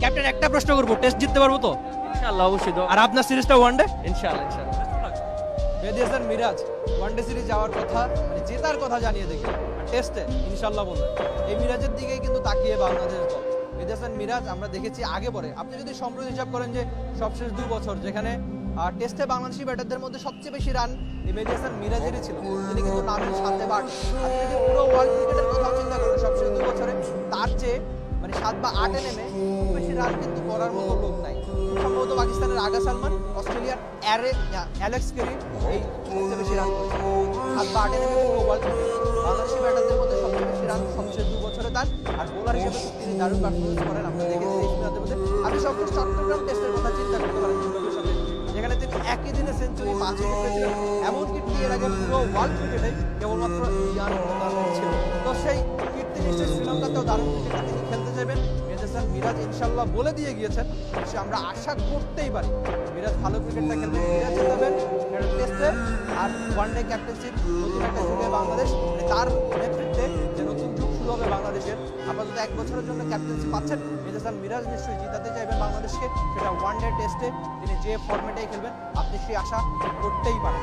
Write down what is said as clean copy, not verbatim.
Captain একটা প্রশ্ন করবো, টেস্ট জিততে পারবো তো? ইনশাআল্লাহ অবশ্যই তো। আর আপনার সিরিজটা ওয়ানডে? ইনশাআল্লাহ ইনশাআল্লাহ। মেহেদী হাসান মিরাজ ওয়ানডে সিরিজ যাওয়ার কথা, মানে জেতার কথা জানিয়ে দেখে আর টেস্টে ইনশাল্লাহ বললেন। এই মিরাজের দিকেই কিন্তু তাকিয়ে বাংলাদেশ দল। মেহেদী হাসান মিরাজ আমরা দেখেছি আগে পরে, আপনি যদি সম্প্রতি হিসাব করেন যে সবশেষ 2 বছর যেখানে টেস্টে বাংলাদেশি ব্যাটারদের মধ্যে সবচেয়ে বেশি রান এই মেহেদী হাসান মিরাজেরই ছিল, তিনি কিন্তু নামের সাথে বাট। আপনি যদি পুরো ওয়ার্ল্ড ক্রিকেটের কথা চিন্তা করেন সবশেষ 2 বছরে তার চেয়ে মানে 7 বা 8-এ নেমে খুব বেশি রান কিন্তু করার মতো লোক নাই। সম্ভবত পাকিস্তানের আগা সালমান, অস্ট্রেলিয়ার অ্যালেক্স কেরি এই সবচেয়ে বেশি রান করেছে 7 বা 8-এ নেমে পুরো ওয়ার্ল্ড ক্রিকেট। বাংলাদেশি ব্যাটারদের মধ্যে সবচেয়ে বেশি রান সবশেষ 2 বছরে তার। আর বোলার হিসেবে তিনি দারুণ পারফরমেন্স করেন, আমরা দেখেছি এই সিরিজের মধ্যে। আপনি সবশেষ চট্টগ্রাম টেস্টের কথা চিন্তা করতে পারেন যুবকের সাথে, যেখানে তিনি একই দিনে সেঞ্চুরি 5 উইকেট পেয়েছিলেন। এমন কীর্তি এর আগে পুরো ওয়ার্ল্ড ক্রিকেটে কেবলমাত্র ইয়ান মোহাম্মদের ছিল। তো সেই কীর্তি নিশ্চয়ই শ্রীলঙ্কাতেও দারুণ ক্রিকেট তিনি খেলতে যাবেন। মেহেদী হাসান মিরাজ ইনশাল্লাহ বলে দিয়ে গিয়েছেন, সে আমরা আশা করতেই পারি মিরাজ ভালো ক্রিকেটটা খেলবে। মিরাজ জিতাবেন টেস্টে আর ওয়ানডে ক্যাপ্টেন্সির নতুন একটা যুগে বাংলাদেশ, মানে তার নেতৃত্বে যে নতুন যুগ শুরু হবে বাংলাদেশের। আপাতত 1 বছরের জন্য ক্যাপ্টেন্সি পাচ্ছেন মেহেদী হাসান মিরাজ, নিশ্চয়ই জিতাতে চাইবেন বাংলাদেশকে, সেটা ওয়ানডে টেস্টে তিনি যে ফরম্যাটেই খেলবেন আপনি সেই আশা করতেই পারেন।